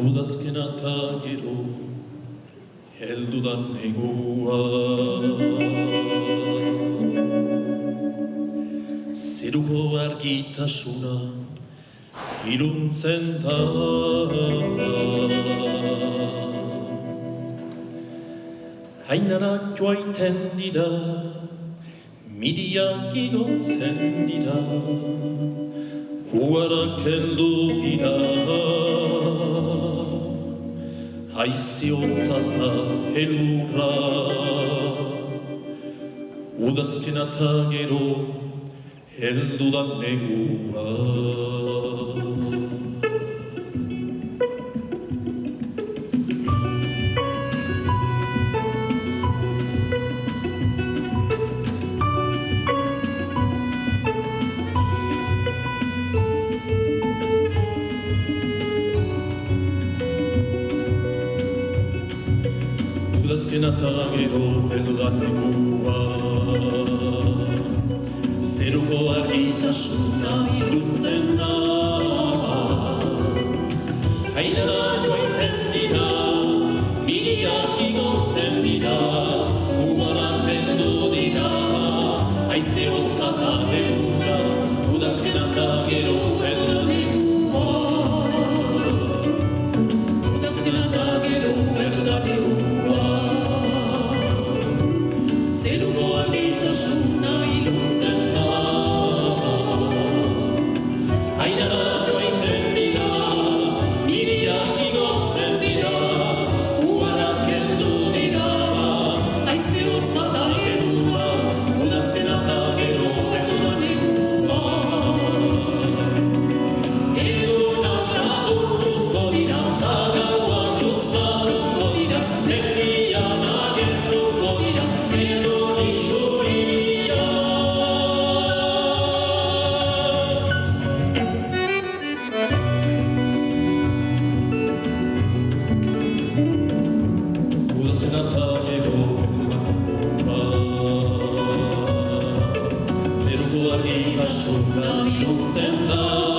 Udazkena eta gero heldu da negua. Zeruko argitasuna iluntzen da. Hainara joaiten dira, miriak igotzen dira, huarak heldu dira. Haizi hotza eta elurra, udazkena eta gero heldu da negua. Udazkena eta gero heldu da negua. Zeruko argitasuna iluntzen da. Hainara joaiten dira, miriak igotzen dira, huarak heldu dira. Haize hotza eta elurra, udazkena eta gero heldu da negua. Udazkena eta gero heldu da negua. Zeruko argitasuna iluntzen da. Hainara joaiten dira, miriak igotzen dira, huarak heldu dira. Haize hotza eta elurra, udazkena eta gero heldu da negua. Egunak laburtuko dira, eta gauak luzatuko dira, mendian agertuko dira, elur isuria. Udazkena eta gero heldu da negua. Zeruko argitasuna iluntzen da.